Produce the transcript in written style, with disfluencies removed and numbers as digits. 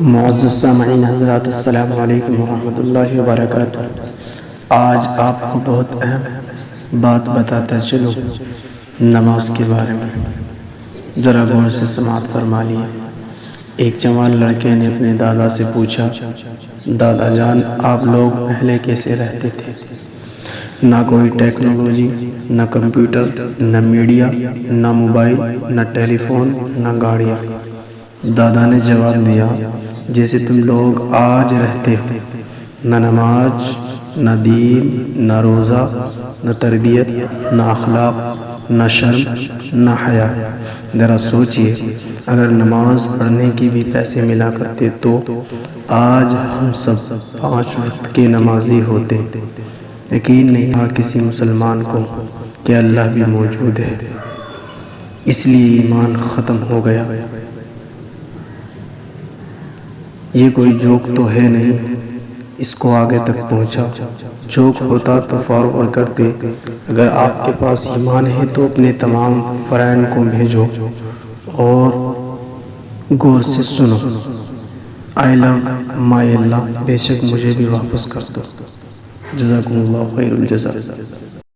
معزز سامعین حضرات، السلام علیکم ورحمۃ اللہ وبرکاتہ۔ آج آپ کو بہت اہم بات بتاتا چلوں نماز کے بارے میں، ذرا غور سے سماعت فرما لیے۔ ایک جوان لڑکے نے اپنے دادا سے پوچھا، دادا جان آپ لوگ پہلے کیسے رہتے تھے؟ نہ کوئی ٹیکنالوجی، نہ کمپیوٹر، نہ میڈیا، نہ موبائل، نہ ٹیلی فون، نہ گاڑیاں۔ دادا نے جواب دیا، جیسے تم لوگ آج رہتے ہو، نہ نماز، نہ دین، نہ روزہ، نہ تربیت، نہ اخلاق، نہ شرم، نہ حیا۔ ذرا سوچئے، اگر نماز پڑھنے کے بھی پیسے ملا کرتے تو آج ہم سب 5 وقت کے نمازی ہوتے۔ یقین نہیں تھا کسی مسلمان کو کہ اللہ بھی موجود ہے، اس لیے ایمان ختم ہو گیا۔ یہ کوئی جوک تو ہے نہیں، اس کو آگے تک پہنچا۔ جوک ہوتا تو فارورڈ کرتے۔ اگر آپ کے پاس ایمان ہے تو اپنے تمام فرینڈ کو بھیجو اور غور سے سنو۔ I love my اللہ، بے شک مجھے بھی واپس کر دو۔ جزاکم اللہ خیر الجزا۔